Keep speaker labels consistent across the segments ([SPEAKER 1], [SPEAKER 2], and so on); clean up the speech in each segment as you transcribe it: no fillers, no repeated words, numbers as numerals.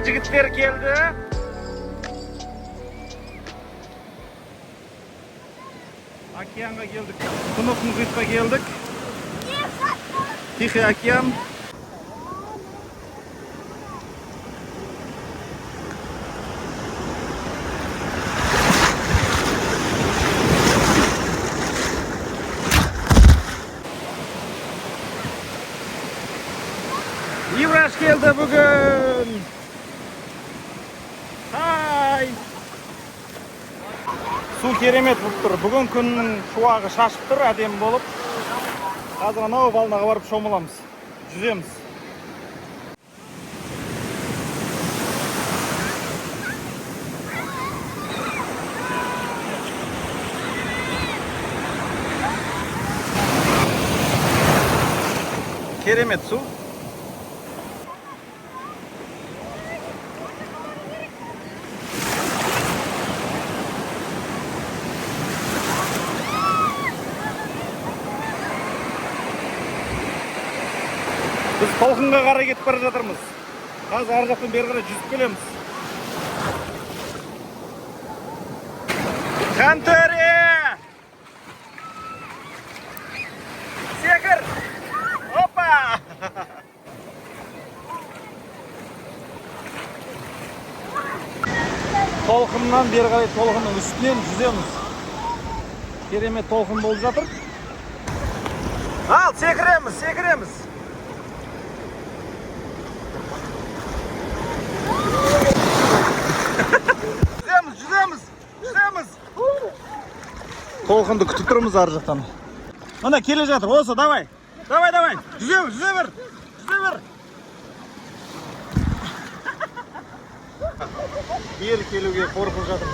[SPEAKER 1] jigitler keldi. Okeanga keldik. Tunuk muhitga keldik. Tixiy okean. Ivrash keldi bugun. Hay. Suv keremet bo'lib tur. Bugun kunning shuvag'i shashib tur, adem bo'lib. Hozir ana balnaga borib sho'milamiz. Жүземіз. Керемет су. Biz толқынға қарай кетіп бара жатырмыз. Қазір ар жақтан бері қарай жүзіп келеміз. Қантөре! Секір! Опа! Толқыннан бері қарай толқынның үстінен жүземіз. Керемет толқын болып жатыр. Ал, секіреміз, секіреміз. Жүземіз. Толқынды күтіп тұрмыз ар жақтан. Мына келе жатыр. Осы, давай. Давай. Жүзе бер. Бері келуге қорқып жатыр.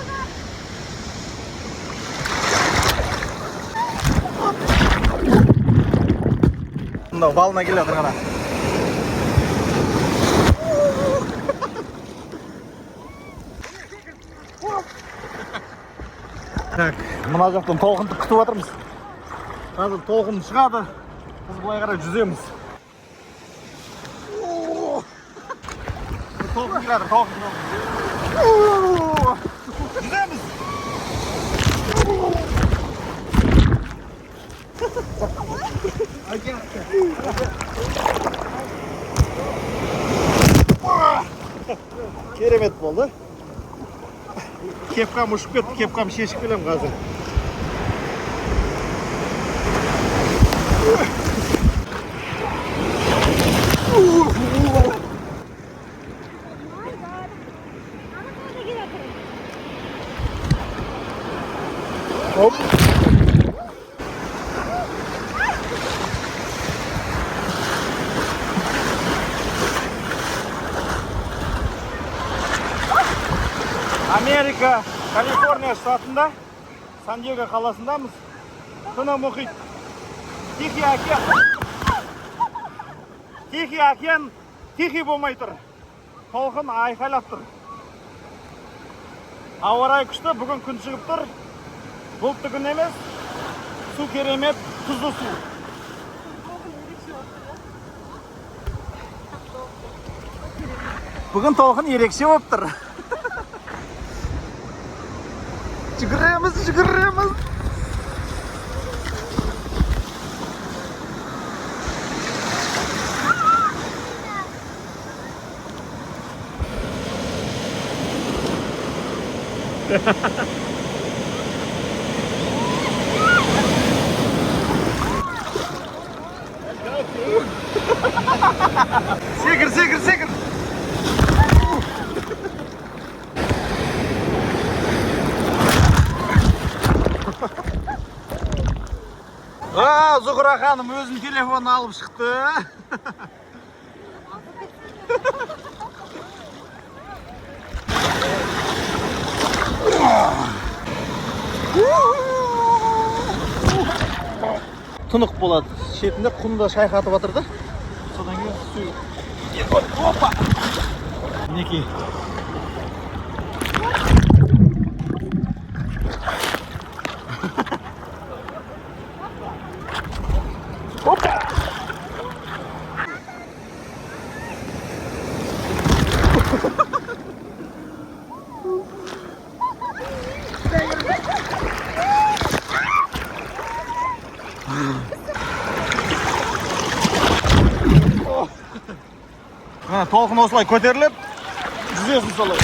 [SPEAKER 1] Мына балына келе жатыр ғана. Так, мына жақтан толқынды күтіп жатырмыз. Қазір толқын шығады. Біз былай қарай жүземіз. Толқын келеді, толқын. Жүземіз. Керемет болды. Кепкам ұшып кетті, кепкам шешіп келем қазір. Оп. Америка, Калифорния штатында, Сан-Диего қаласындамыз. Тынық мұхит. Тихий океан, тихий болмай тұр. Толқын айқайлап тұр. Ауа райы күшті, бүгін күн шығып тұр. Бұлтты күн емес, су керемет, тұзды су. Бүгін толқын ерекше болып тұр. Жүгіреміз. Секір. Зухра ханым өзінің телефонын алып шықты. Тұнық болады. Шетінде құмда шайқатып жатыр да. Содан кейін су. Опа! Мінекей. Опа! толқын осылай көтеріліп, жүзесің солай.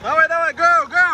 [SPEAKER 1] Давай, давай, go, go!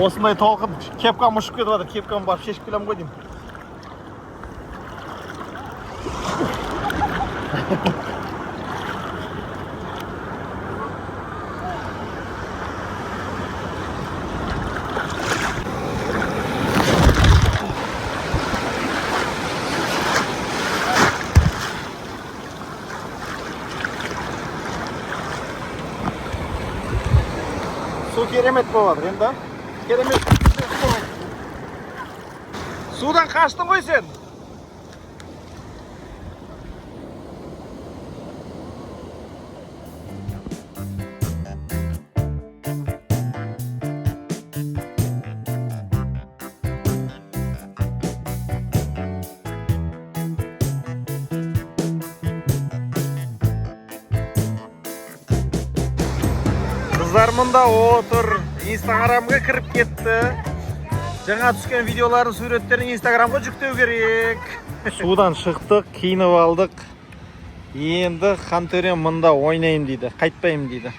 [SPEAKER 1] Осындай толқын кепкам ұшып кетіп жатыр. Кепкам барып шешіп келем ғой деймін. Су керемет болып жатыр енді. Керемет. Судан қаштың ғой сен. Қыздар мұнда отыр. Инстаграмға кіріп кетті. Жаңа түскен видеоларын, суреттерін Инстаграмға жүктеу керек. Судан шықтық, киініп алдық. Енді Хантөрем мұнда ойнайым дейді, қайтпайым дейді.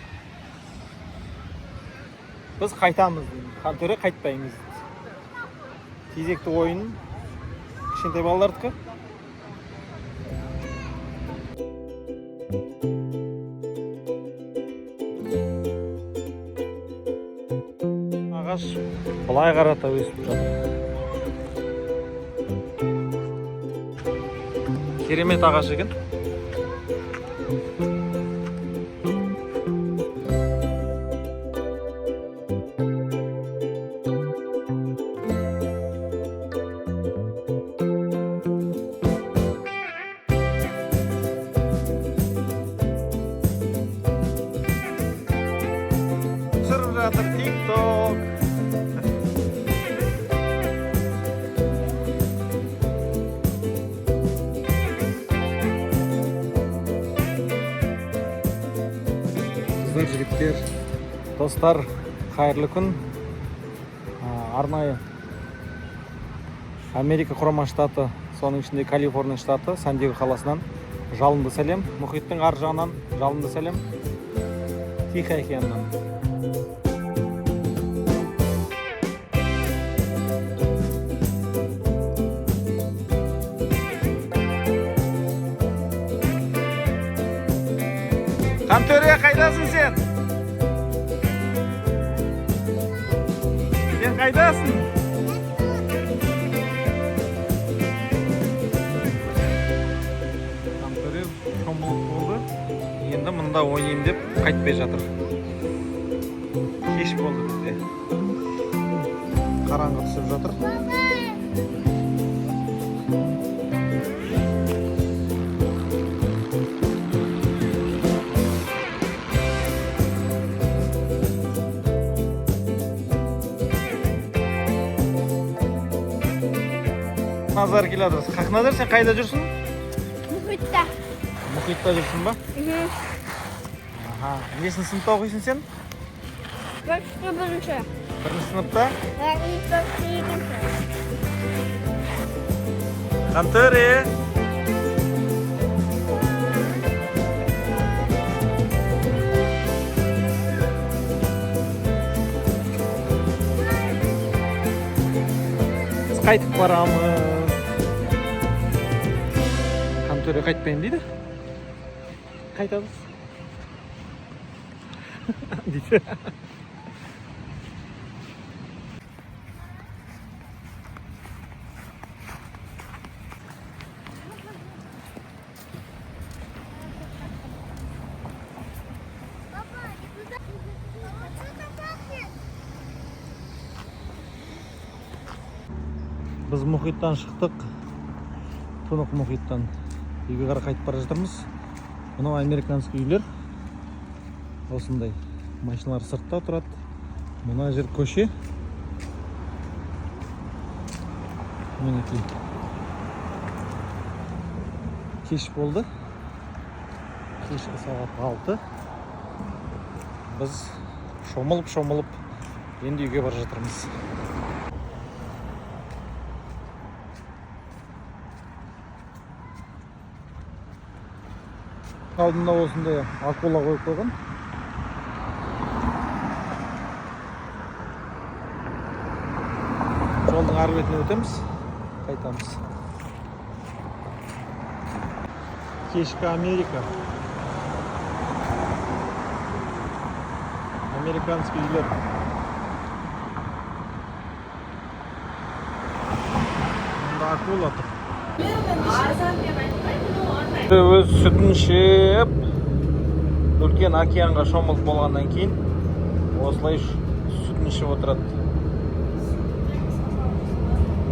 [SPEAKER 1] Біз қайтамыз дейді. Хантөре қайтпаймыз дейді. Кезекті ойын кішкентай балалардікі. Ағаш былай қарата өсіп жатыр. Керемет ағаш екен. Түсіріп жатыр TikTok. Жігіттер, достар, қайырлы күн. Арнайы Америка құрама штаты, соның ішінде Калифорния штаты, Сан-Диего қаласынан жалынды сәлем. Мұхиттың ар жағынан жалынды сәлем. Тихий океаннан. Хантөре, қайдасың сен? Сен қайдасың? Хантөре шомылып болды. Енді мұнда ойнайым деп қайтпай жатыр. Кеш болды бізде. Қараңғы түсіп жатыр. Назар келеді. Хақназар, сен қайда жүрсің?
[SPEAKER 2] Мұхитта.
[SPEAKER 1] Мұхитта жүрсің ба? Аха. Несін сыныпта оқисың сен?
[SPEAKER 2] Бірінші.
[SPEAKER 1] Бірінші сыныпта?
[SPEAKER 2] Екінші.
[SPEAKER 1] Хантөре. Біз қайтып барамыз. Хантөре қайтпайын дейді. Қайтамыз. Дейді. Біз мұхиттан шықтық. Тынық мұхиттан үйге қарай қайтып бара жатырмыз. Мынау американский үйлер. Осындай машиналар сыртта тұрады. Мына жер көше. Мінекей. Кеш болды. Кешкі сағат 6. Біз шомылып енді үйге бара жатырмыз. Алдында осындай акула қойып қойған. Жолдың ар бетіне өтеміз, қайтамыз. Кешкі Америка. Американский үйлер. Мұнда акула тұр. Өз сүтін ішіп, үлкен океанға шомылып болғаннан кейін осылай сүтін ішіп отырады.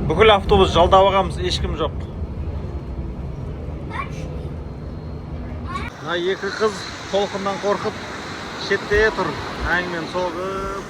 [SPEAKER 1] Бүкіл автобус жалдап алғанбыз, ешкім жоқ. Мына екі қыз толқыннан қорқып шетте тұр, әңгімен соғып.